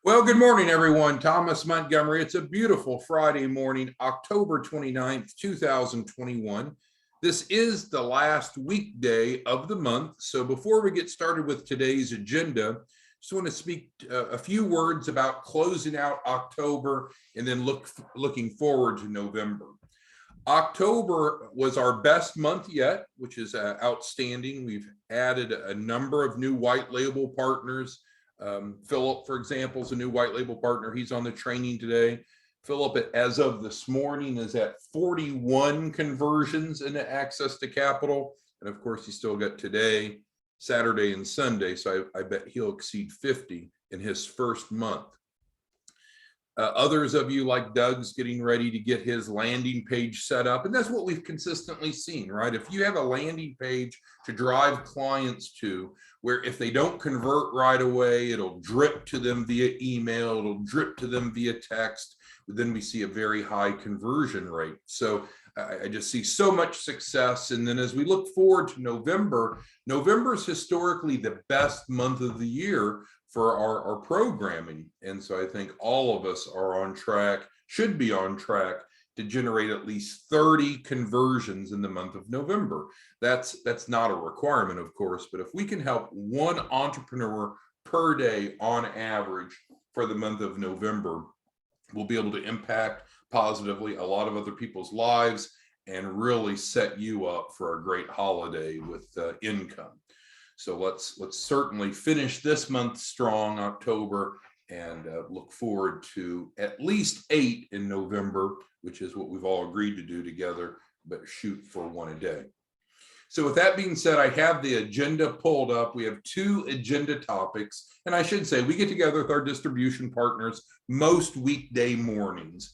Well, good morning, everyone. Thomas Montgomery. It's a beautiful Friday morning, October 29th, 2021. This is the last weekday of the month. So before we get started with today's agenda, just want to speak a few words about closing out October and then looking forward to November. October was our best month yet, which is outstanding. We've added a number of new white label partners. Philip, for example, is a new white label partner. He's on the training today. Philip, as of this morning, is at 41 conversions into access to capital. And of course, he's still got today, Saturday, and Sunday. So I bet he'll exceed 50 in his first month. Others of you, like Doug's, getting ready to get his landing page set up. And that's what we've consistently seen, right? If you have a landing page to drive clients to, where if they don't convert right away, it'll drip to them via email, it'll drip to them via text, then we see a very high conversion rate. So I just see so much success. And then as we look forward to November, November is historically the best month of the year for our programming. And so I think all of us are on track, should be on track to generate at least 30 conversions in the month of November. That's not a requirement, of course, but if we can help one entrepreneur per day on average for the month of November, we'll be able to impact positively a lot of other people's lives and really set you up for a great holiday with income. So let's certainly finish this month strong, October, and look forward to at least 8 in November, which is what we've all agreed to do together, but shoot for 1 a day. So with that being said, I have the agenda pulled up. We have 2 agenda topics, and I should say we get together with our distribution partners most weekday mornings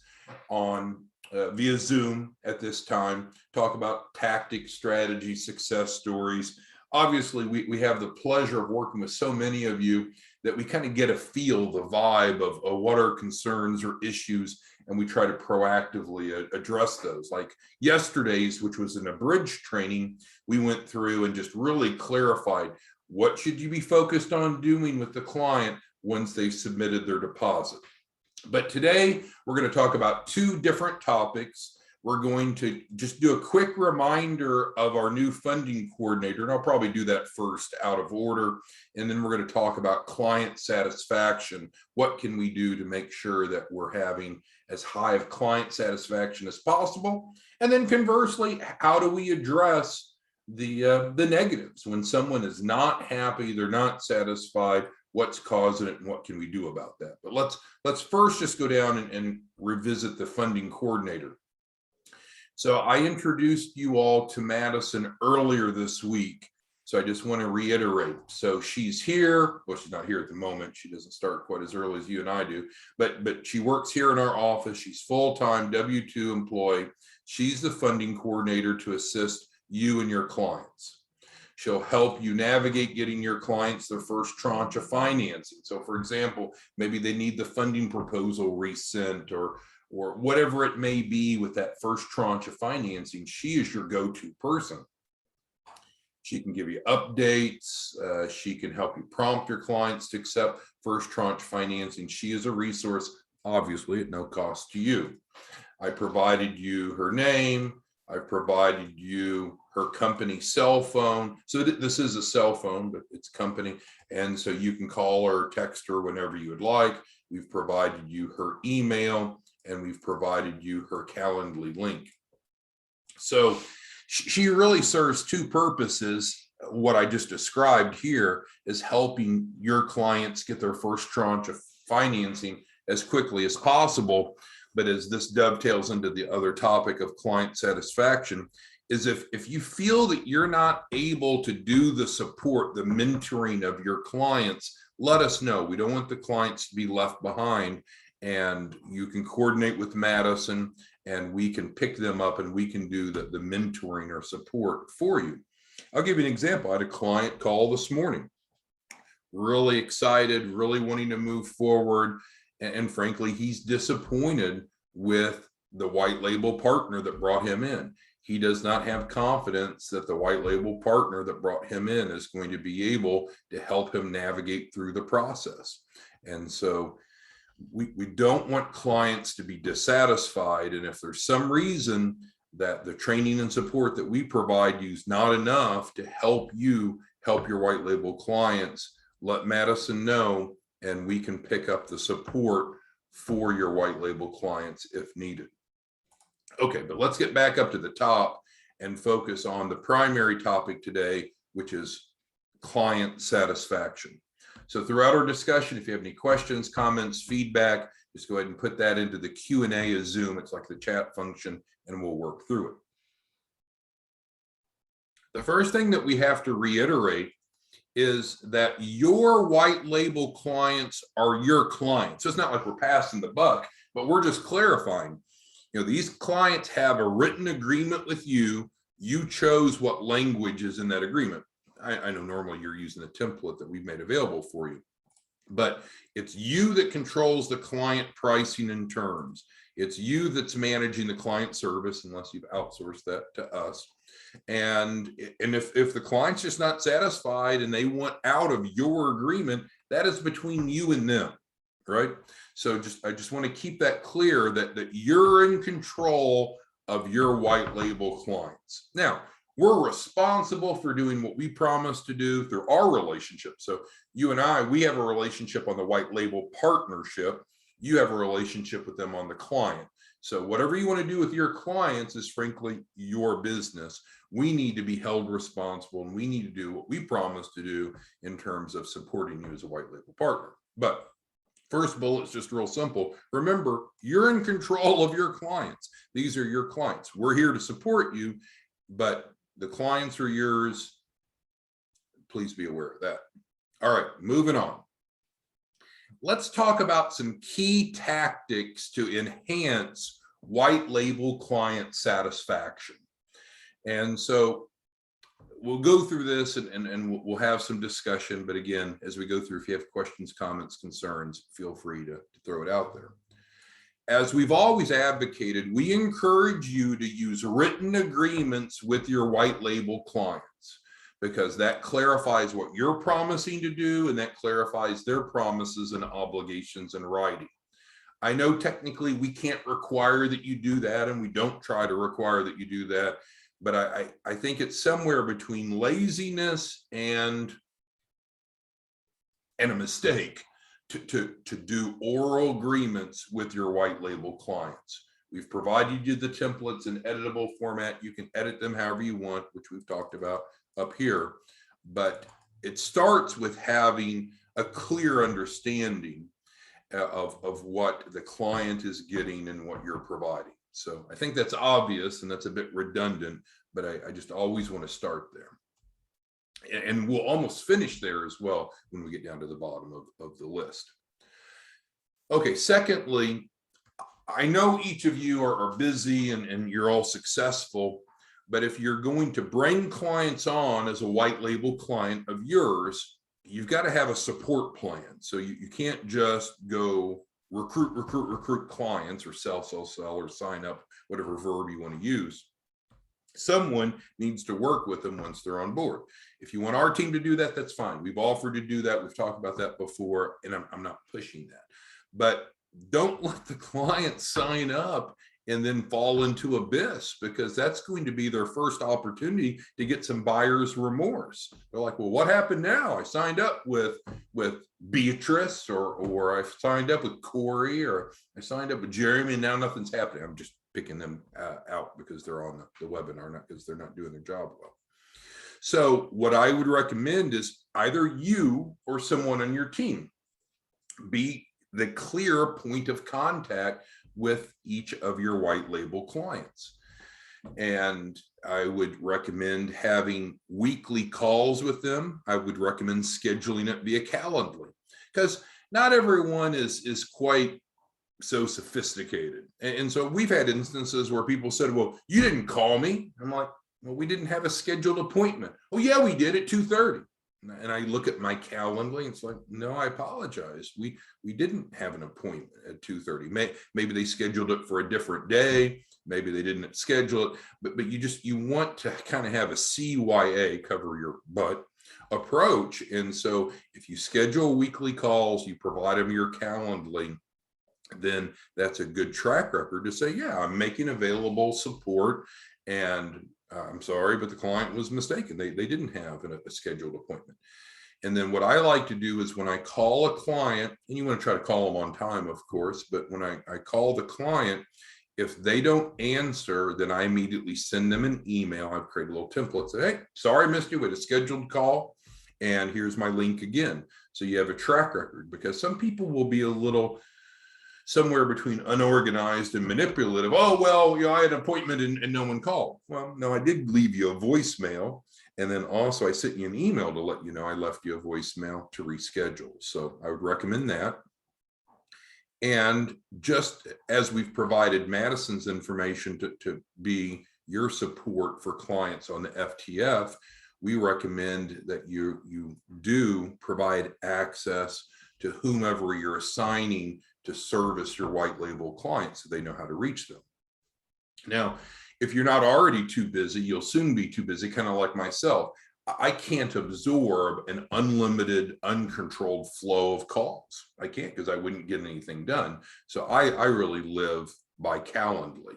on via Zoom at this time, talk about tactics, strategy, success stories. Obviously, we have the pleasure of working with so many of you that we kind of get a feel, the vibe of what are concerns or issues, and we try to proactively address those. Like yesterday's, which was an abridged training, we went through and just really clarified what should you be focused on doing with the client once they've submitted their deposit. But today, we're going to talk about 2 different topics. We're going to just do a quick reminder of our new funding coordinator, and I'll probably do that first out of order. And then we're going to talk about client satisfaction. What can we do to make sure that we're having as high of client satisfaction as possible? And then conversely, how do we address the negatives when someone is not happy, they're not satisfied? What's causing it, and what can we do about that? But let's first just go down and revisit the funding coordinator. So I introduced you all to Madison earlier this week. So I just want to reiterate. So she's here. Well, she's not here at the moment. She doesn't start quite as early as you and I do, but she works here in our office. She's full-time W-2 employee. She's the funding coordinator to assist you and your clients. She'll help you navigate getting your clients their first tranche of financing. So for example, maybe they need the funding proposal resent or whatever it may be with that first tranche of financing. She is your go-to person. She can give you updates. She can help you prompt your clients to accept first tranche financing. She is a resource, obviously at no cost to you. I provided you her name. I provided you her company cell phone. So this is a cell phone, but it's company. And so you can call her, text her whenever you would like. We've provided you her email, and we've provided you her Calendly link. So she really serves 2 purposes. What I just described here is helping your clients get their first tranche of financing as quickly as possible. But as this dovetails into the other topic of client satisfaction, is if you feel that you're not able to do the support, the mentoring of your clients, let us know. We don't want the clients to be left behind. And you can coordinate with Madison, and we can pick them up, and we can do the mentoring or support for you. I'll give you an example. I had a client call this morning, really excited, really wanting to move forward. And frankly, he's disappointed with the white label partner that brought him in. He does not have confidence that the white label partner that brought him in is going to be able to help him navigate through the process. And so we don't want clients to be dissatisfied. And if there's some reason that the training and support that we provide you is not enough to help you help your white label clients, let Madison know, and we can pick up the support for your white label clients if needed. Okay, but let's get back up to the top and focus on the primary topic today, which is client satisfaction. So throughout our discussion, if you have any questions, comments, feedback, just go ahead and put that into the Q&A of Zoom. It's like the chat function, and we'll work through it. The first thing that we have to reiterate is that your white label clients are your clients. So it's not like we're passing the buck, but we're just clarifying. You know, these clients have a written agreement with you. You chose what language is in that agreement. I know normally you're using a template that we've made available for you, but it's you that controls the client pricing and terms. It's you that's managing the client service, unless you've outsourced that to us. And if the client's just not satisfied and they want out of your agreement, that is between you and them, right? So I just want to keep that clear that you're in control of your white label clients. Now, we're responsible for doing what we promised to do through our relationship. So you and I, we have a relationship on the white label partnership. You have a relationship with them on the client. So whatever you want to do with your clients is frankly your business. We need to be held responsible, and we need to do what we promised to do in terms of supporting you as a white label partner. But first bullet is just real simple. Remember, you're in control of your clients. These are your clients. We're here to support you, but the clients are yours. Please be aware of that. All right, moving on. Let's talk about some key tactics to enhance white label client satisfaction. And so we'll go through this and we'll have some discussion. But again, as we go through, if you have questions, comments, concerns, feel free to throw it out there. As we've always advocated, we encourage you to use written agreements with your white label clients, because that clarifies what you're promising to do, and that clarifies their promises and obligations in writing. I know technically we can't require that you do that, and we don't try to require that you do that, but I think it's somewhere between laziness and a mistake to do oral agreements with your white label clients. We've provided you the templates in editable format. You can edit them however you want, which we've talked about up here, but it starts with having a clear understanding of what the client is getting and what you're providing. So I think that's obvious, and that's a bit redundant, but I just always want to start there. And we'll almost finish there as well when we get down to the bottom of the list. Okay, secondly, I know each of you are busy and you're all successful, but if you're going to bring clients on as a white label client of yours, you've got to have a support plan. So you can't just go recruit clients, or sell, or sign up, whatever verb you want to use. Someone needs to work with them once they're on board. If you want our team to do that, that's fine. We've offered to do that. We've talked about that before, and I'm not pushing that. But don't let the client sign up and then fall into abyss, because that's going to be their first opportunity to get some buyer's remorse. They're like, well, what happened now? I signed up with Beatrice, or I signed up with Corey, or I signed up with Jeremy, and now nothing's happening. I'm just picking them out because they're on the webinar, not because they're not doing their job well. So what I would recommend is either you or someone on your team be the clear point of contact with each of your white label clients. And I would recommend having weekly calls with them. I would recommend scheduling it via Calendly, because not everyone is quite so sophisticated. And so we've had instances where people said, well, you didn't call me. I'm like, well, we didn't have a scheduled appointment. Oh yeah, we did at 2:30. And I look at my Calendly, and it's like, no, I apologize. We didn't have an appointment at 2:30. Maybe they scheduled it for a different day. Maybe they didn't schedule it, but you want to kind of have a CYA, cover your butt approach. And so if you schedule weekly calls, you provide them your Calendly, then that's a good track record to say, yeah, I'm making available support, and I'm sorry, but the client was mistaken. They didn't have a scheduled appointment. And then what I like to do is when I call a client, and you want to try to call them on time, of course, but when I call the client, if they don't answer, then I immediately send them an email. I've created a little template, say, hey, sorry, I missed you with a scheduled call, and here's my link again. So you have a track record, because some people will be a little somewhere between unorganized and manipulative. Oh, well, I had an appointment and no one called. Well, no, I did leave you a voicemail. And then also I sent you an email to let you know I left you a voicemail to reschedule. So I would recommend that. And just as we've provided Madison's information to be your support for clients on the FTF, we recommend that you do provide access to whomever you're assigning to service your white label clients so they know how to reach them. Now, if you're not already too busy, you'll soon be too busy, kind of like myself. I can't absorb an unlimited, uncontrolled flow of calls. I can't, because I wouldn't get anything done. So I really live by Calendly.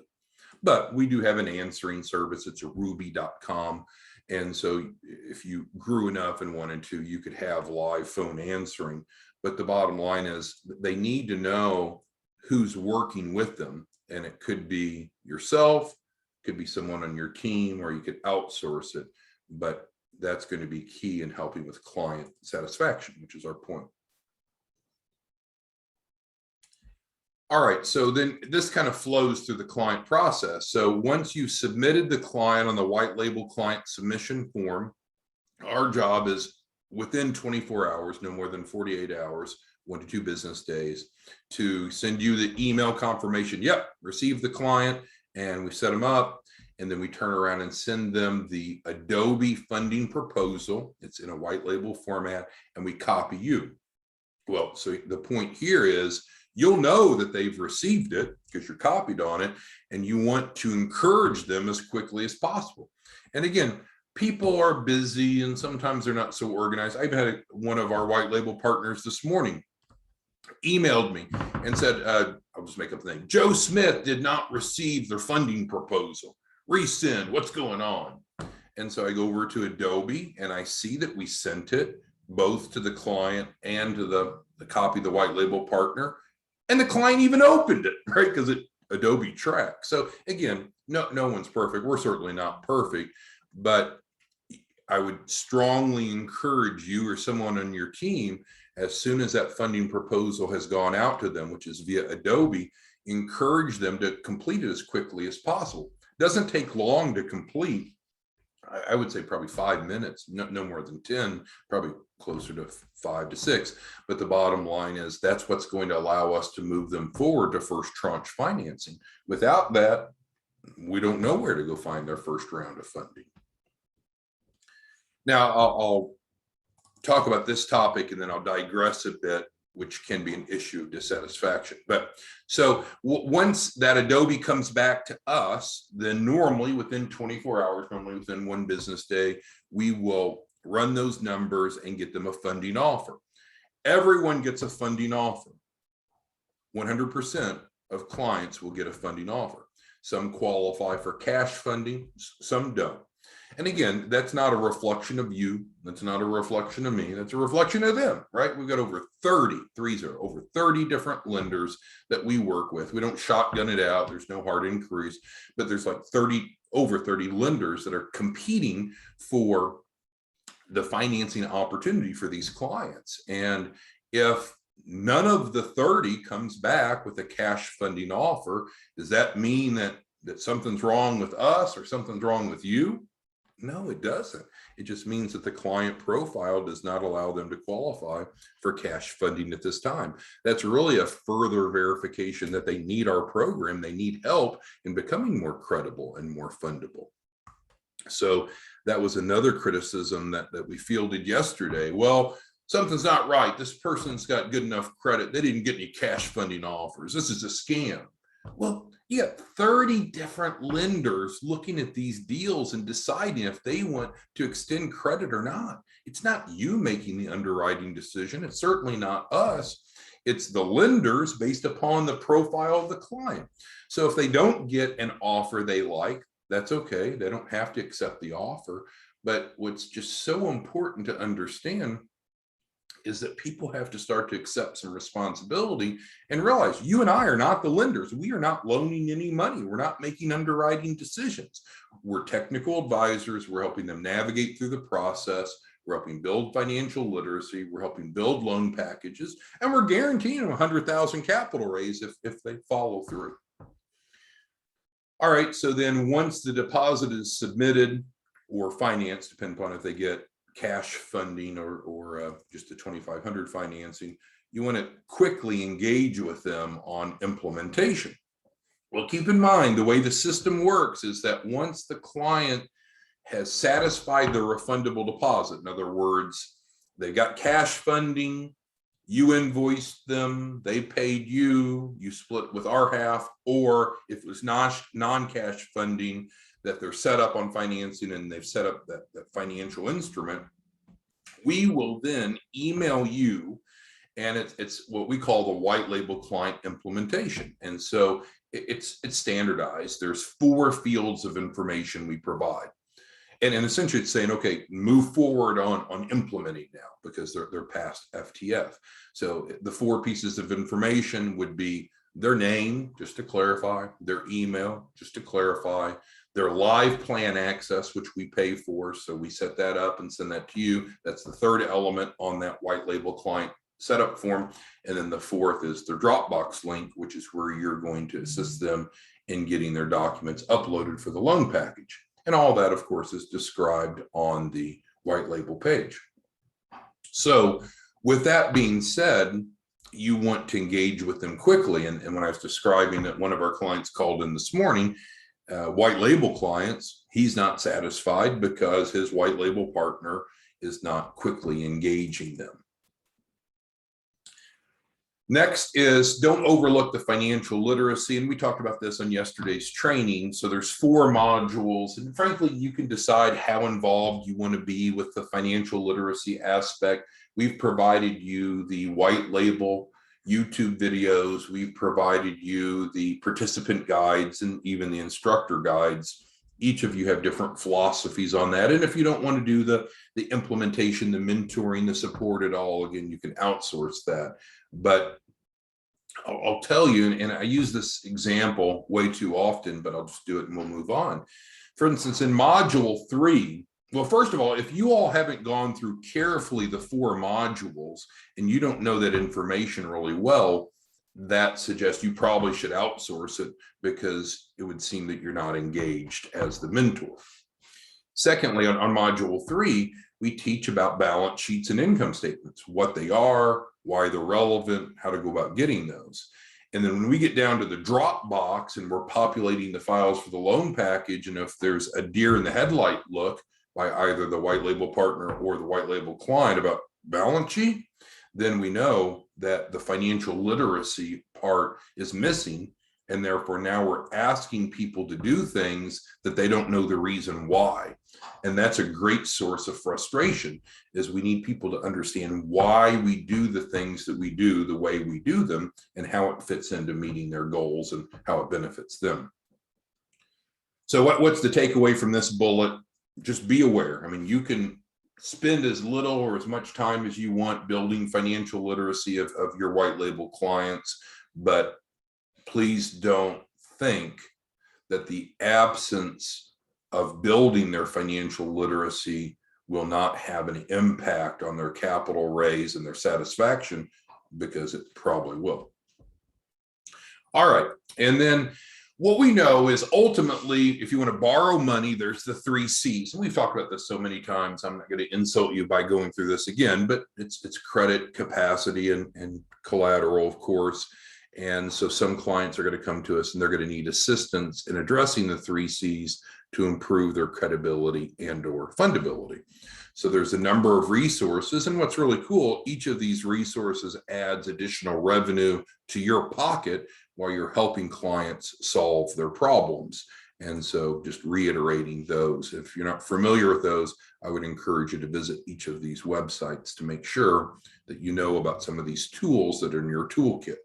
But we do have an answering service. It's a ruby.com. And so if you grew enough and wanted to, you could have live phone answering. But the bottom line is they need to know who's working with them. And it could be yourself, could be someone on your team, or you could outsource it. But that's going to be key in helping with client satisfaction, which is our point. All right, so then this kind of flows through the client process. So once you've submitted the client on the white label client submission form, our job is within 24 hours, no more than 48 hours, 1 to 2 business days, to send you the email confirmation. Yep, received the client, and we set them up. And then we turn around and send them the Adobe funding proposal. It's in a white label format, and we copy you. Well, so the point here is you'll know that they've received it because you're copied on it, and you want to encourage them as quickly as possible. And again, people are busy and sometimes they're not so organized. I've had one of our white label partners this morning emailed me and said, I'll just make up the name, Joe Smith did not receive their funding proposal. Resend, what's going on? And so I go over to Adobe and I see that we sent it both to the client and to the copy, the white label partner, and the client even opened it, right? Because Adobe tracks. So again, no one's perfect. We're certainly not perfect, but I would strongly encourage you or someone on your team, as soon as that funding proposal has gone out to them, which is via Adobe, encourage them to complete it as quickly as possible. Doesn't take long to complete. I would say probably 5 minutes, no more than 10, probably closer to 5 to 6. But the bottom line is that's what's going to allow us to move them forward to first tranche financing. Without that, we don't know where to go find their first round of funding. Now, I'll talk about this topic and then I'll digress a bit, which can be an issue of dissatisfaction. But so once that Adobe comes back to us, then normally within 24 hours, normally within 1 business day, we will run those numbers and get them a funding offer. Everyone gets a funding offer. 100% of clients will get a funding offer. Some qualify for cash funding, some don't. And again, that's not a reflection of you. That's not a reflection of me. That's a reflection of them, right? We've got over 30 different lenders that we work with. We don't shotgun it out. There's no hard inquiries, but there's like over 30 lenders that are competing for the financing opportunity for these clients. And if none of the 30 comes back with a cash funding offer, does that mean that something's wrong with us or something's wrong with you? No, it doesn't. It just means that the client profile does not allow them to qualify for cash funding at this time. That's really a further verification that they need our program. They need help in becoming more credible and more fundable. So that was another criticism that we fielded yesterday. Well, something's not right. This person's got good enough credit. They didn't get any cash funding offers. This is a scam. Well, You got 30 different lenders looking at these deals and deciding if they want to extend credit or not. It's not you making the underwriting decision. It's certainly not us. It's the lenders based upon the profile of the client. So if they don't get an offer they like, that's okay. They don't have to accept the offer. But what's just so important to understand is that people have to start to accept some responsibility and realize you and I are not the lenders. We are not loaning any money. We're not making underwriting decisions. We're technical advisors. We're helping them navigate through the process. We're helping build financial literacy. We're helping build loan packages, and we're guaranteeing them 100,000 capital raise if they follow through. All right, so then once the deposit is submitted or financed, depending upon if they get cash funding or just the 2,500 financing, you want to quickly engage with them on implementation. Well, keep in mind, the way the system works is that once the client has satisfied the refundable deposit, in other words, they got cash funding, you invoiced them, they paid you, you split with our half, or if it was non-cash funding, that they're set up on financing and they've set up that financial instrument, we will then email you, and it's what we call the white label client implementation. And so it's standardized. There's 4 fields of information we provide. And essentially it's saying, okay, move forward on implementing now because they're past FTF. So the 4 pieces of information would be their name, just to clarify, their email, just to clarify, their live plan access, which we pay for. So we set that up and send that to you. That's the 3rd element on that white label client setup form. And then the 4th is their DropBox link, which is where you're going to assist them in getting their documents uploaded for the loan package. And all that, of course, is described on the white label page. So with that being said, you want to engage with them quickly. And when I was describing that one of our clients called in this morning, white label clients, he's not satisfied because his white label partner is not quickly engaging them. Next is don't overlook the financial literacy. And we talked about this on yesterday's training. So there's 4 modules, and frankly, you can decide how involved you want to be with the financial literacy aspect. We've provided you the white label YouTube videos. We've provided you the participant guides and even the instructor guides. Each of you have different philosophies on that. And if you don't want to do the implementation, the mentoring, the support at all, again, you can outsource that. But I'll tell you, and I use this example way too often, but I'll just do it and we'll move on. For instance, in module 3, well, first of all, if you all haven't gone through carefully the 4 modules and you don't know that information really well, that suggests you probably should outsource it because it would seem that you're not engaged as the mentor. Secondly, on module 3, we teach about balance sheets and income statements, what they are, why they're relevant, how to go about getting those. And then when we get down to the DropBox and we're populating the files for the loan package, and if there's a deer in the headlight look by either the white label partner or the white label client about balance sheet, then we know that the financial literacy part is missing. And therefore now we're asking people to do things that they don't know the reason why. And that's a great source of frustration, is we need people to understand why we do the things that we do the way we do them and how it fits into meeting their goals and how it benefits them. So what's the takeaway from this bullet? Just be aware. I mean, you can spend as little or as much time as you want building financial literacy of your white label clients, but please don't think that the absence of building their financial literacy will not have an impact on their capital raise and their satisfaction, because it probably will. All right, and then what we know is ultimately, if you want to borrow money, there's the 3 C's. And we've talked about this so many times, I'm not going to insult you by going through this again, but it's credit, capacity, and collateral, of course. And so some clients are going to come to us and they're going to need assistance in addressing the 3 C's to improve their credibility and or fundability. So there's a number of resources, and what's really cool, each of these resources adds additional revenue to your pocket while you're helping clients solve their problems. And so just reiterating those, if you're not familiar with those, I would encourage you to visit each of these websites to make sure that you know about some of these tools that are in your toolkit.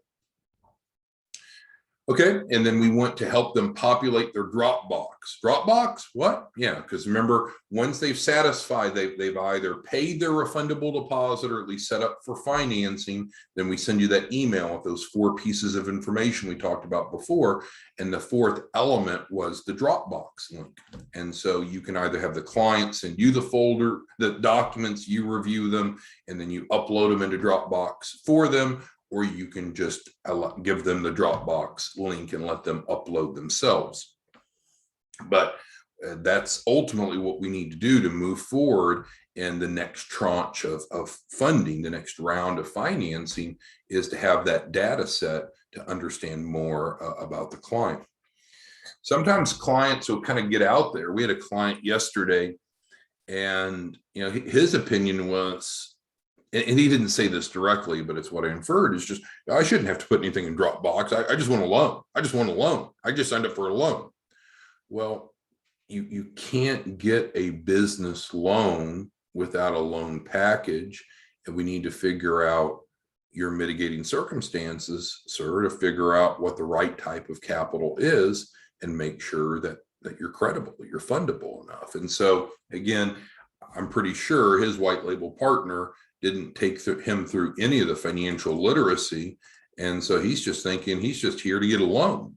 Okay, and then we want to help them populate their Dropbox. Dropbox, what? Yeah, because remember, once they've satisfied, they've either paid their refundable deposit or at least set up for financing, then we send you that email with those 4 pieces of information we talked about before. And the 4th element was the Dropbox link. And so you can either have the client send you the folder, the documents, you review them, and then you upload them into Dropbox for them, or you can just give them the Dropbox link and let them upload themselves. But that's ultimately what we need to do to move forward in the next tranche of funding, the next round of financing, is to have that data set to understand more about the client. Sometimes clients will kind of get out there. We had a client yesterday, and his opinion was, and he didn't say this directly, but it's what I inferred, is just, I shouldn't have to put anything in Dropbox. I just want a loan. I just want a loan. I just signed up for a loan. Well, you can't get a business loan without a loan package. And we need to figure out your mitigating circumstances, sir, to figure out what the right type of capital is and make sure that you're credible, that you're fundable enough. And so again, I'm pretty sure his white label partner didn't take him through any of the financial literacy. And so he's just thinking he's just here to get a loan.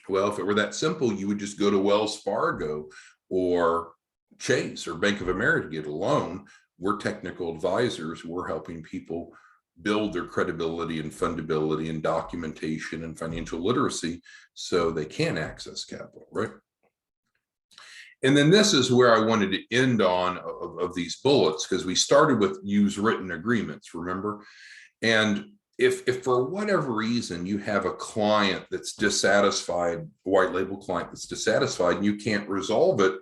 Well, if it were that simple, you would just go to Wells Fargo or Chase or Bank of America to get a loan. We're technical advisors. We're helping people build their credibility and fundability and documentation and financial literacy so they can access capital, right? And then this is where I wanted to end on of these bullets, because we started with use written agreements, remember? And if for whatever reason you have a client that's dissatisfied, a white label client that's dissatisfied, and you can't resolve it,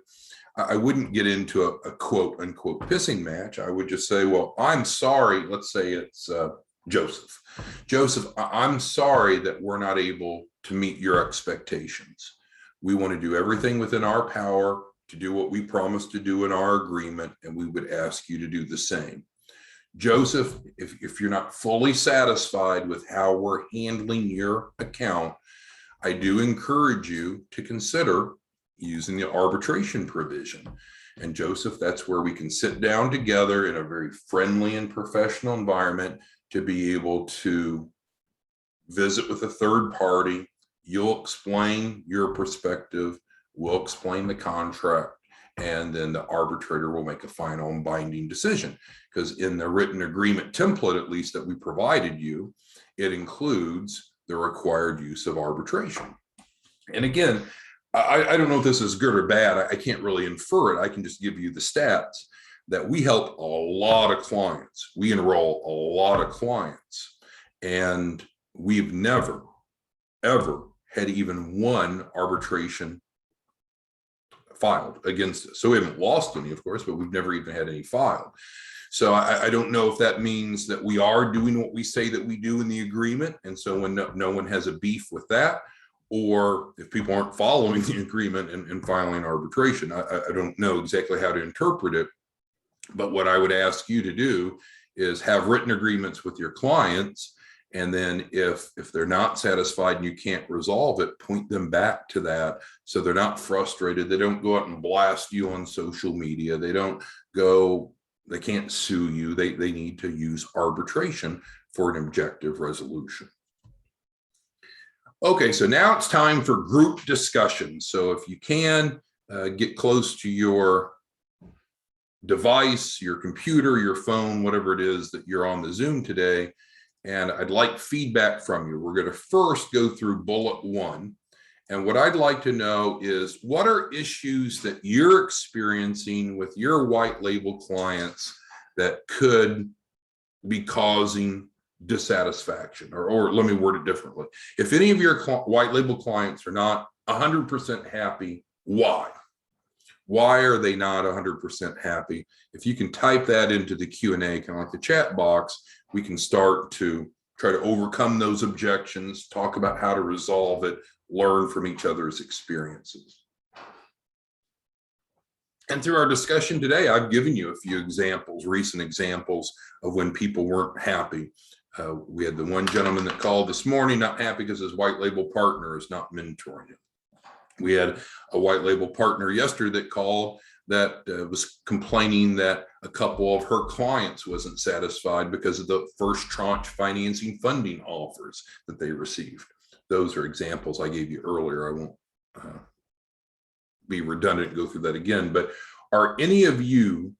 I wouldn't get into a quote unquote pissing match. I would just say, well, I'm sorry. Let's say it's Joseph. Joseph, I'm sorry that we're not able to meet your expectations. We want to do everything within our power to do what we promised to do in our agreement, and we would ask you to do the same. Joseph, if you're not fully satisfied with how we're handling your account, I do encourage you to consider using the arbitration provision. And Joseph, that's where we can sit down together in a very friendly and professional environment to be able to visit with a third party. You'll explain your perspective, we'll explain the contract, and then the arbitrator will make a final and binding decision. Because in the written agreement template, at least that we provided you, it includes the required use of arbitration. And again, I don't know if this is good or bad. I can't really infer it. I can just give you the stats that we help a lot of clients. We enroll a lot of clients, and we've never, ever had even one arbitration filed against us. So we haven't lost any, of course, but we've never even had any filed. So I don't know if that means that we are doing what we say that we do in the agreement. And so when no one has a beef with that, or if people aren't following the agreement and filing arbitration, I don't know exactly how to interpret it. But what I would ask you to do is have written agreements with your clients. And then if they're not satisfied and you can't resolve it, point them back to that so they're not frustrated. They don't go out and blast you on social media. They can't sue you. They need to use arbitration for an objective resolution. Okay, so now it's time for group discussion. So if you can, get close to your device, your computer, your phone, whatever it is that you're on the Zoom today, and I'd like feedback from you. We're going to first go through bullet 1. And what I'd like to know is, what are issues that you're experiencing with your white label clients that could be causing dissatisfaction? Or let me word it differently. If any of your white label clients are not 100% happy, why? Why are they not 100% happy? If you can type that into the Q&A, kind of like the chat box, we can start to try to overcome those objections, talk about how to resolve it, learn from each other's experiences. And through our discussion today, I've given you a few examples, recent examples of when people weren't happy. We had the one gentleman that called this morning, not happy because his white label partner is not mentoring him. We had a white label partner yesterday that called that was complaining that a couple of her clients wasn't satisfied because of the first tranche financing funding offers that they received. Those are examples I gave you earlier. I won't be redundant and go through that again, but are any of you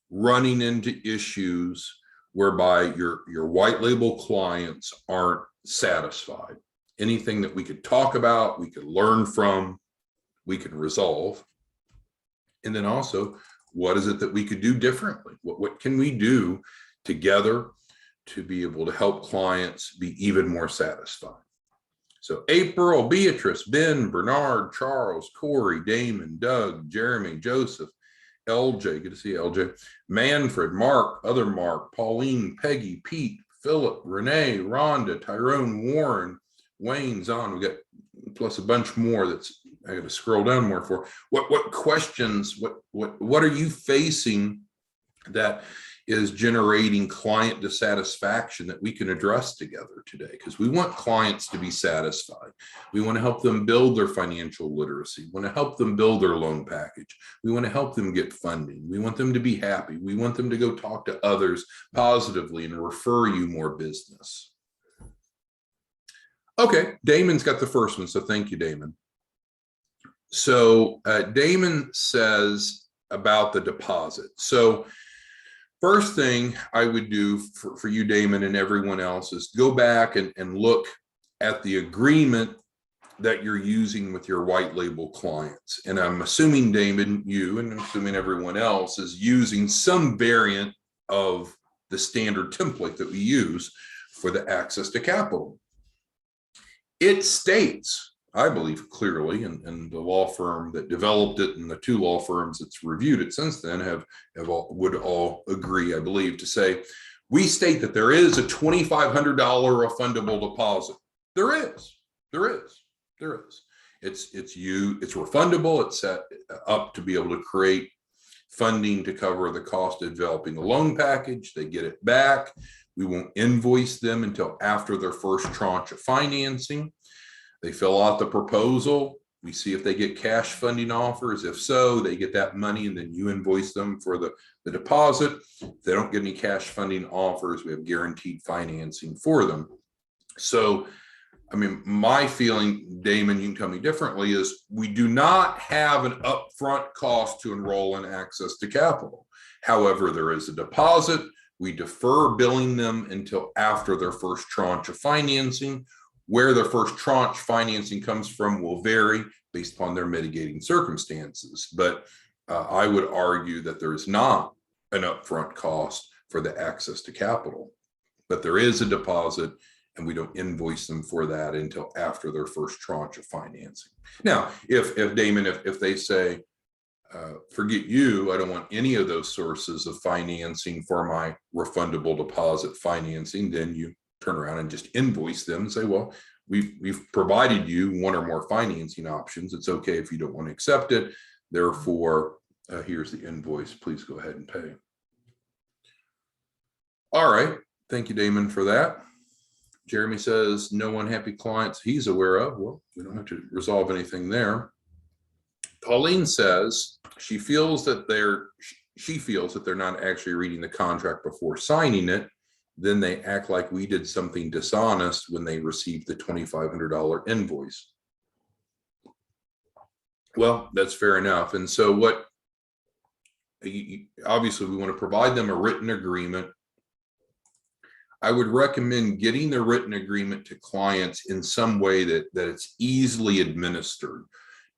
running into issues whereby your white label clients aren't satisfied? Anything that we could talk about, we could learn from, we can resolve? And then also, what is it that we could do differently? What can we do together to be able to help clients be even more satisfied? So April, Beatrice, Ben, Bernard, Charles, Corey, Damon, Doug, Jeremy, Joseph, LJ, good to see you, LJ, Manfred, Mark, other Mark, Pauline, Peggy, Pete, Philip, Renee, Rhonda, Tyrone, Warren, Wayne's on. We got plus a bunch more that's I got to scroll down more for. What questions, what are you facing that is generating client dissatisfaction that we can address together today? Because we want clients to be satisfied. We want to help them build their financial literacy. We want to help them build their loan package. We want to help them get funding. We want them to be happy. We want them to go talk to others positively and refer you more business. Okay, Damon's got the first one, so thank you, Damon. So Damon says about the deposit. So first thing I would do for you, Damon, and everyone else is go back and look at the agreement that you're using with your white label clients. And I'm assuming, Damon, you, and I'm assuming everyone else is using some variant of the standard template that we use for the access to capital. It states, I believe clearly, and the law firm that developed it and the two law firms that's reviewed it since then would all agree, I believe, to say, we state that there is a $2,500 refundable deposit. There is. It's refundable. It's set up to be able to create funding to cover the cost of developing a loan package. They get it back. We won't invoice them until after their first tranche of financing. They fill out the proposal. We see if they get cash funding offers. If so, they get that money and then you invoice them for the deposit. If they don't get any cash funding offers, we have guaranteed financing for them. So, I mean, my feeling, Damon, you can tell me differently, is we do not have an upfront cost to enroll in access to capital. However, there is a deposit. We defer billing them until after their first tranche of financing. Where their first tranche financing comes from will vary based upon their mitigating circumstances. But I would argue that there is not an upfront cost for the access to capital, but there is a deposit, and we don't invoice them for that until after their first tranche of financing. Now, if Damon, if they say, forget you, I don't want any of those sources of financing for my refundable deposit financing, then you turn around and just invoice them and say, well, we've provided you one or more financing options. It's okay if you don't want to accept it. Therefore, here's the invoice. Please go ahead and pay. All right. Thank you, Damon, for that. Jeremy says no unhappy clients he's aware of. Well, we don't have to resolve anything there. Pauline says she feels that they're not actually reading the contract before signing it. Then they act like we did something dishonest when they received the $2,500 invoice. Well, that's fair enough. And so obviously we want to provide them a written agreement. I would recommend getting the written agreement to clients in some way that it's easily administered.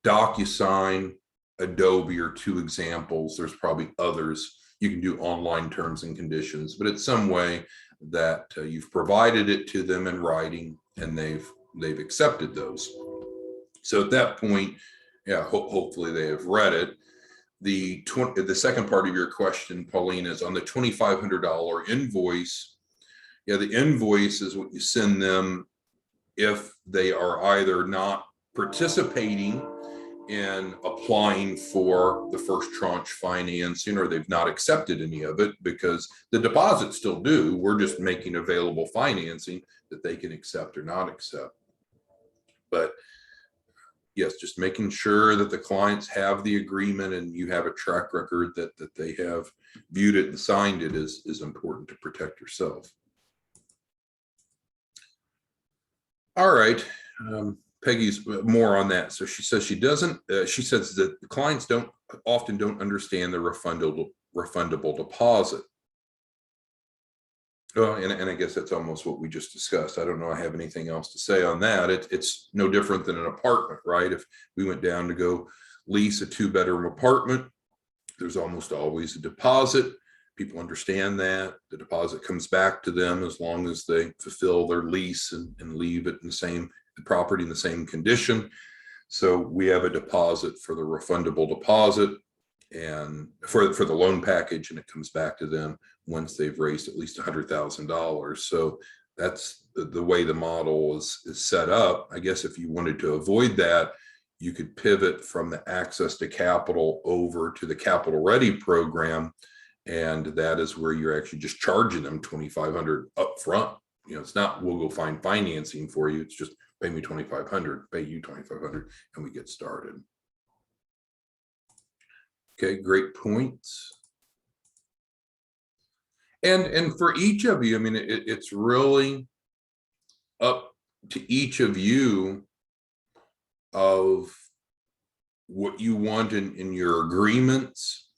DocuSign, Adobe are two examples. There's probably others. You can do online terms and conditions, but it's some way that you've provided it to them in writing and they've accepted those. So at that point, yeah, hopefully they have read it. the second part of your question, Pauline, is on the $2,500 invoice. Yeah, the invoice is what you send them if they are either not participating in applying for the first tranche financing, or they've not accepted any of it, because the deposits still due. We're just making available financing that they can accept or not accept. But yes, just making sure that the clients have the agreement and you have a track record that they have viewed it and signed it is important to protect yourself. All right. Peggy's more on that. So she says she doesn't, she says that the clients often don't understand the refundable deposit. And I guess that's almost what we just discussed. I don't know I have anything else to say on that. It's no different than an apartment, right? If we went down to go lease a 2-bedroom apartment, there's almost always a deposit. People understand that. The deposit comes back to them as long as they fulfill their lease and leave it in the property in the same condition. So we have a deposit for the refundable deposit and for the loan package, and it comes back to them once they've raised at least $100,000. So that's the way the model is set up. I guess if you wanted to avoid that, you could pivot from the access to capital over to the Capital Ready program. And that is where you're actually just charging them $2,500 up front. You know, it's not, we'll go find financing for you. It's just pay me $2,500, pay you $2,500, and we get started. Okay, great points. And for each of you, I mean, it's really up to each of you of what you want in your agreements,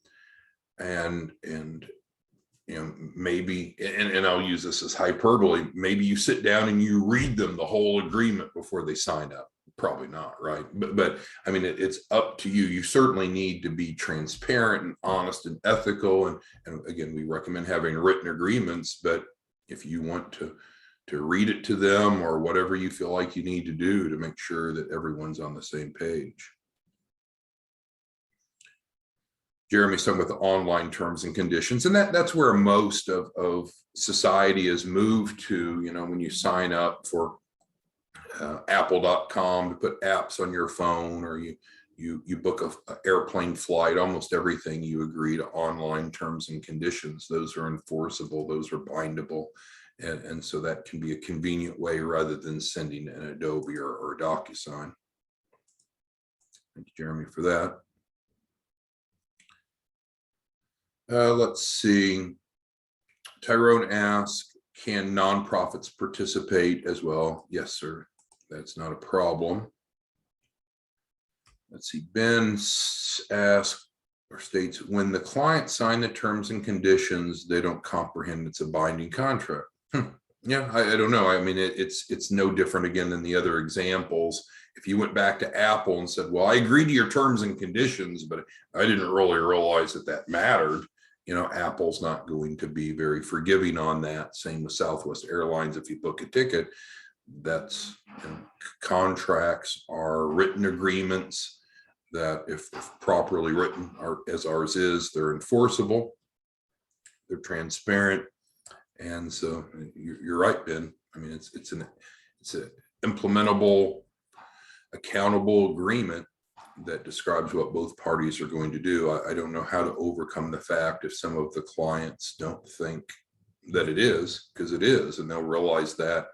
and you know, maybe, and I'll use this as hyperbole, maybe you sit down and you read them the whole agreement before they sign up. Probably not, right? But I mean, it's up to you. You certainly need to be transparent and honest and ethical. And again, we recommend having written agreements, but if you want to read it to them or whatever you feel like you need to do to make sure that everyone's on the same page. Jeremy's talking about the online terms and conditions, and that's where most of society has moved to. You know, when you sign up for apple.com to put apps on your phone, or you book a airplane flight, almost everything you agree to online terms and conditions. Those are enforceable, those are bindable, and so that can be a convenient way rather than sending an Adobe or a DocuSign. Thank you, Jeremy, for that. Let's see. Tyrone asks, can nonprofits participate as well? Yes, sir. That's not a problem. Let's see. Ben asks or states, when the client signed the terms and conditions, they don't comprehend it's a binding contract. Yeah, I don't know. I mean, it's no different again than the other examples. If you went back to Apple and said, well, I agreed to your terms and conditions, but I didn't really realize that mattered. You know, Apple's not going to be very forgiving on that. Same with Southwest Airlines. If you book a ticket, that's, you know, contracts are written agreements that if properly written, as ours is, they're enforceable, they're transparent. And so you're right, Ben. I mean, it's an implementable, accountable agreement that describes what both parties are going to do. I don't know how to overcome the fact if some of the clients don't think that it is, because it is, and they'll realize that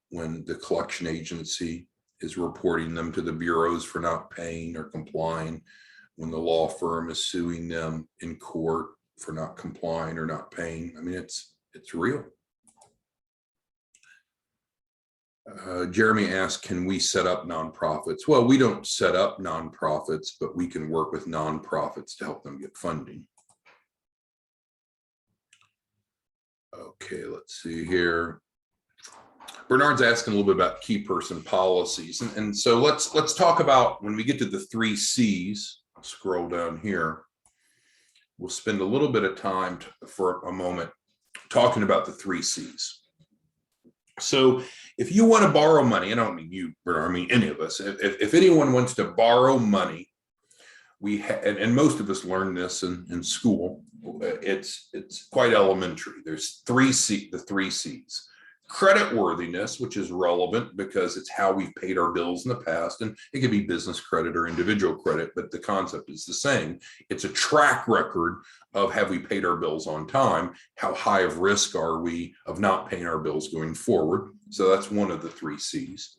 when the collection agency is reporting them to the bureaus for not paying or complying, when the law firm is suing them in court for not complying or not paying. I mean, it's real. Jeremy asked, can we set up nonprofits? Well, we don't set up nonprofits, but we can work with nonprofits to help them get funding. Okay, let's see here. Bernard's asking a little bit about key person policies. And so let's talk about, when we get to the 3 C's, I'll scroll down here. We'll spend a little bit of time for a moment talking about the 3 C's. So if you want to borrow money, and I don't mean you, Bernard, I mean any of us, if anyone wants to borrow money, and most of us learn this in school. It's quite elementary. There's the three C's. Credit worthiness, which is relevant because it's how we've paid our bills in the past, and it can be business credit or individual credit, but the concept is the same. It's a track record of, have we paid our bills on time? How high of risk are we of not paying our bills going forward? So that's one of the three C's.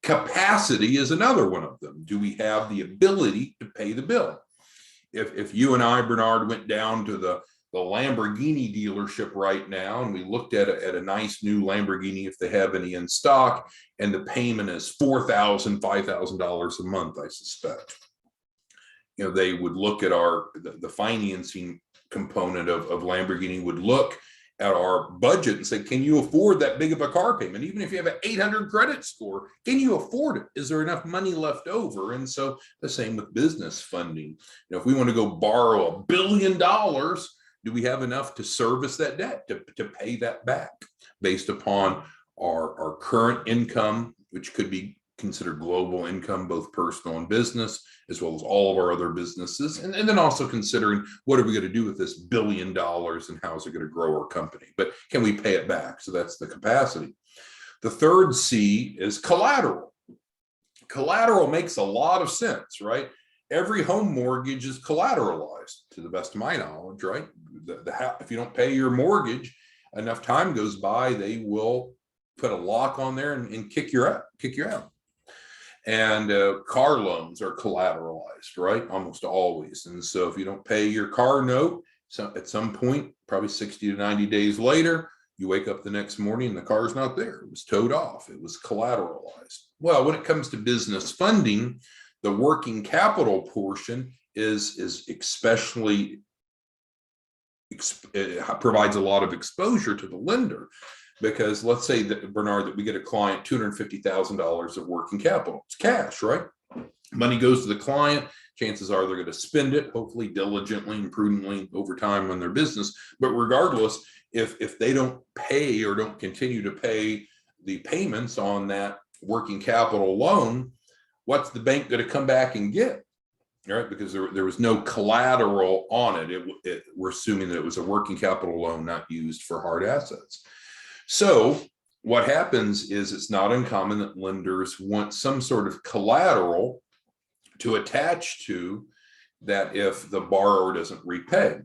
Capacity is another one of them. Do we have the ability to pay the bill? If you and I, Bernard, went down to the Lamborghini dealership right now, and we looked at a nice new Lamborghini, if they have any in stock, and the payment is $4,000, $5,000 a month, I suspect. They would look at the financing component of Lamborghini would look at our budget and say, can you afford that big of a car payment? Even if you have an 800 credit score, can you afford it? Is there enough money left over? And so the same with business funding. If we want to go borrow $1 billion, do we have enough to service that debt, to pay that back based upon our current income, which could be considered global income, both personal and business, as well as all of our other businesses. And then also considering, what are we going to do with this $1 billion and how is it going to grow our company? But can we pay it back? So that's the capacity. The third C is collateral. Collateral makes a lot of sense, right? Every home mortgage is collateralized, to the best of my knowledge, right? If you don't pay your mortgage, enough time goes by, they will put a lock on there and kick you out. And car loans are collateralized, right? Almost always. And so if you don't pay your car note, so at some point, probably 60 to 90 days later, you wake up the next morning and the car's not there. It was towed off. It was collateralized. Well, when it comes to business funding, the working capital portion is especially, it provides a lot of exposure to the lender. Because let's say that, Bernard, that we get a client $250,000 of working capital. It's cash, right? Money goes to the client. Chances are they're going to spend it, hopefully diligently and prudently over time on their business. But regardless, if they don't pay or don't continue to pay the payments on that working capital loan, what's the bank going to come back and get? Right? Because there was no collateral on it. We're assuming that it was a working capital loan, not used for hard assets. So what happens is, it's not uncommon that lenders want some sort of collateral to attach to that if the borrower doesn't repay.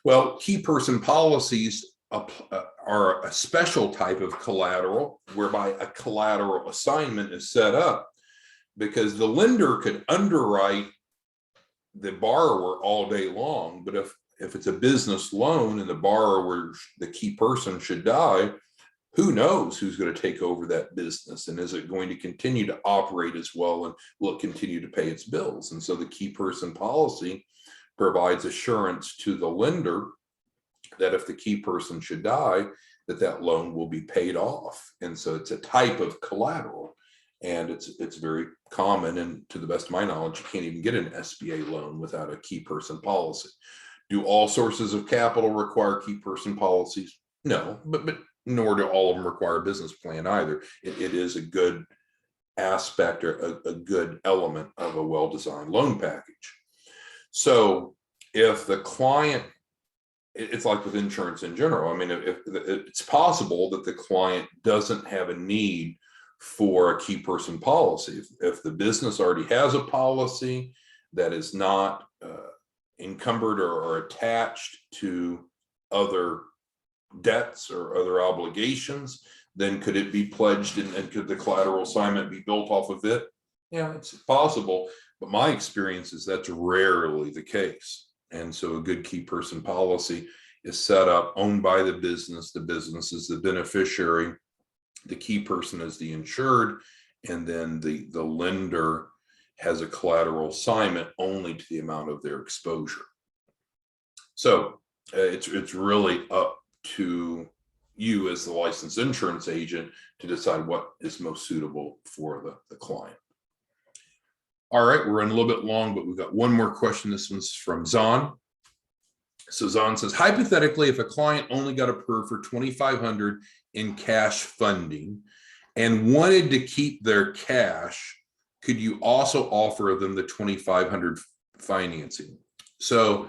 Well, key person policies are a special type of collateral, whereby a collateral assignment is set up, because the lender could underwrite the borrower all day long, but if it's a business loan and the borrower, the key person, should die, who knows who's going to take over that business, and is it going to continue to operate as well, and will it continue to pay its bills? And so the key person policy provides assurance to the lender that if the key person should die, that loan will be paid off. And so it's a type of collateral, and it's very common. And to the best of my knowledge, you can't even get an SBA loan without a key person policy. Do all sources of capital require key person policies? No, but nor do all of them require a business plan either. It is a good aspect, or a good element of a well-designed loan package. So if the client, it's like with insurance in general. I mean, if it's possible that the client doesn't have a need for a key person policy. If the business already has a policy that is not encumbered or attached to other debts or other obligations, then could it be pledged, and could the collateral assignment be built off of it? Yeah, it's possible, but my experience is that's rarely the case. And so a good key person policy is set up, owned by the business is the beneficiary, the key person is the insured, and then the lender has a collateral assignment only to the amount of their exposure. So it's really up to you as the licensed insurance agent to decide what is most suitable for the client. All right, we're running a little bit long, but we've got one more question. This one's from Zahn. So Zahn says, hypothetically, if a client only got approved for $2,500 in cash funding and wanted to keep their cash, could you also offer them the $2,500 financing. So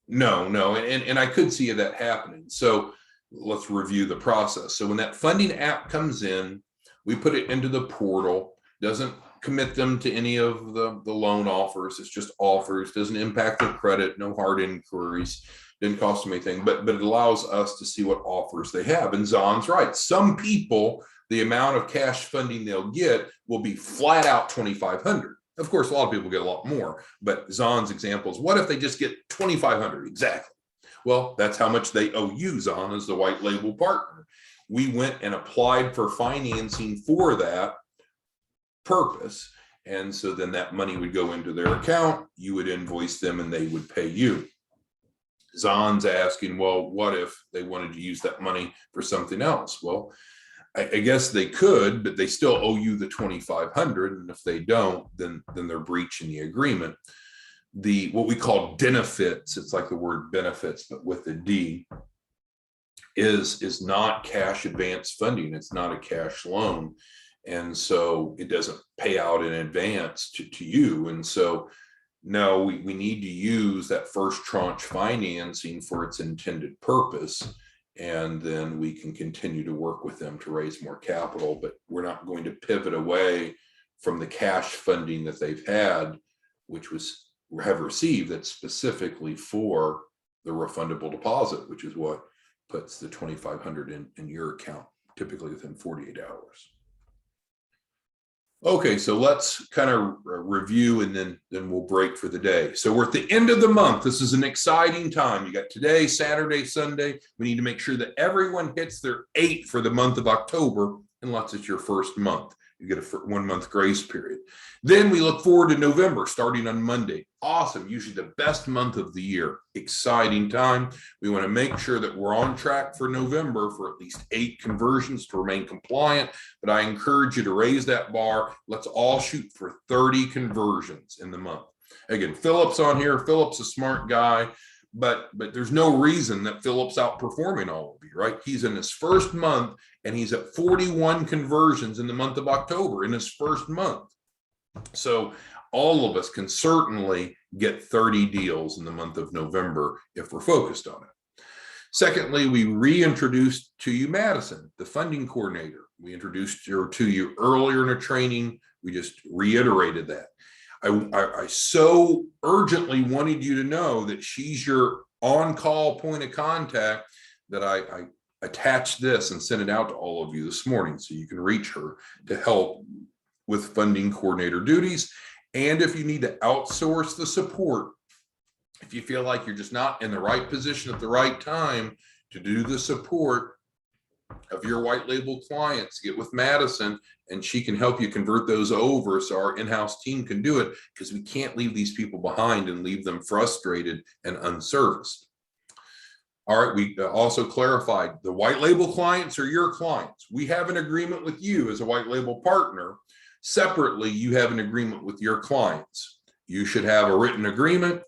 no, and I could see that happening. So let's review the process. So when that funding app comes in, we put it into the portal, doesn't commit them to any of the loan offers. It's just offers, doesn't impact their credit, no hard inquiries, didn't cost them anything, but it allows us to see what offers they have. And Zon's right. Some people, the amount of cash funding they'll get will be flat out $2,500. Of course, a lot of people get a lot more, but Zon's example is, what if they just get $2,500 exactly? Well, that's how much they owe you, Zon, as the white label partner. We went and applied for financing for that purpose. And so then that money would go into their account, you would invoice them, and they would pay you. Zon's asking, well, what if they wanted to use that money for something else? Well, I guess they could, but they still owe you the $2,500. And if they don't, then they're breaching the agreement. What we call benefits, it's like the word benefits, but with a D, is not cash advance funding. It's not a cash loan. And so it doesn't pay out in advance to you. And so no, we need to use that first tranche financing for its intended purpose. And then we can continue to work with them to raise more capital, but we're not going to pivot away from the cash funding that they've had, which have received, that's specifically for the refundable deposit, which is what puts the $2,500 in your account, typically within 48 hours. Okay, so let's kind of review, and then we'll break for the day. So we're at the end of the month. This is an exciting time. You got today, Saturday, Sunday. We need to make sure that everyone hits their 8 for the month of October, unless it's your first month. You get a 1 month grace period. Then we look forward to November, starting on Monday. Awesome, usually the best month of the year. Exciting time. We want to make sure that we're on track for November for at least 8 conversions to remain compliant. But I encourage you to raise that bar. Let's all shoot for 30 conversions in the month. Again, Philip's on here. Philip's a smart guy. But there's no reason that Philip's outperforming all of you, right? He's in his first month, and he's at 41 conversions in the month of October in his first month. So all of us can certainly get 30 deals in the month of November if we're focused on it. Secondly, we reintroduced to you Madison, the funding coordinator. We introduced her to you earlier in a training. We just reiterated that. I so urgently wanted you to know that she's your on-call point of contact that I attached this and sent it out to all of you this morning so you can reach her to help with funding coordinator duties. And if you need to outsource the support, if you feel like you're just not in the right position at the right time to do the support of your white label clients, get with Madison, and she can help you convert those over so our in-house team can do it, because we can't leave these people behind and leave them frustrated and unserviced. All right, we also clarified the white label clients are your clients. We have an agreement with you as a white label partner. Separately, you have an agreement with your clients. You should have a written agreement.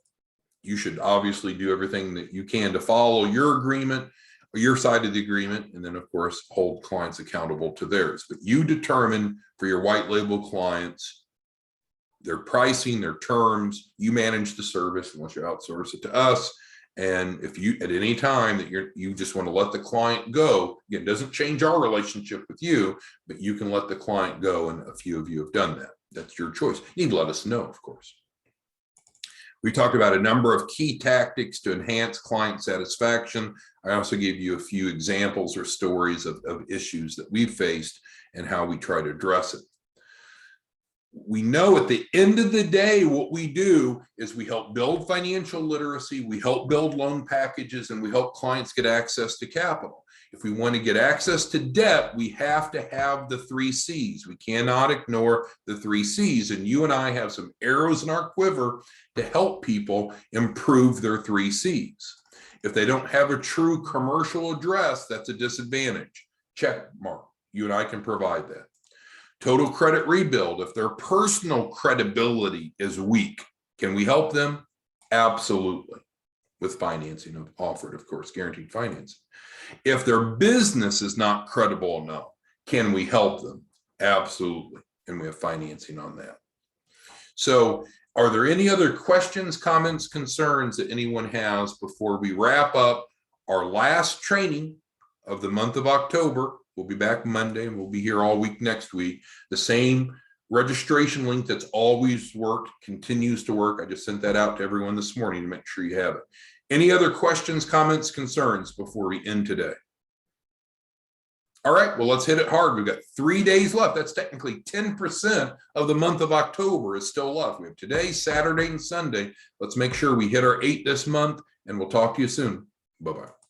You should obviously do everything that you can to follow your agreement, your side of the agreement, and then of course hold clients accountable to theirs. But you determine for your white label clients their pricing, their terms. You manage the service unless you outsource it to us. And if you at any time that you just want to let the client go, again, it doesn't change our relationship with you, but you can let the client go, and a few of you have done that. That's your choice. You need to let us know, of course. We talked about a number of key tactics to enhance client satisfaction. I also gave you a few examples or stories of issues that we've faced and how we try to address it. We know at the end of the day, what we do is we help build financial literacy, we help build loan packages, and we help clients get access to capital. If we want to get access to debt, we have to have the 3 C's. We cannot ignore the 3 C's. And you and I have some arrows in our quiver to help people improve their 3 C's. If they don't have a true commercial address, that's a disadvantage. Check mark. You and I can provide that. Total credit rebuild. If their personal credibility is weak, can we help them? Absolutely. With financing offered, of course, guaranteed financing. If their business is not credible enough, can we help them? Absolutely. And we have financing on that. So Are there any other questions, comments, concerns that anyone has before we wrap up our last training of the month of October? We'll be back Monday and we'll be here all week next week. The same registration link that's always worked continues to work. I just sent that out to everyone this morning to make sure you have it. Any other questions, comments, concerns before we end today? All right, well, let's hit it hard. We've got 3 days left. That's technically 10% of the month of October is still left. We have today, Saturday, and Sunday. Let's make sure we hit our 8 this month, and we'll talk to you soon. Bye-bye.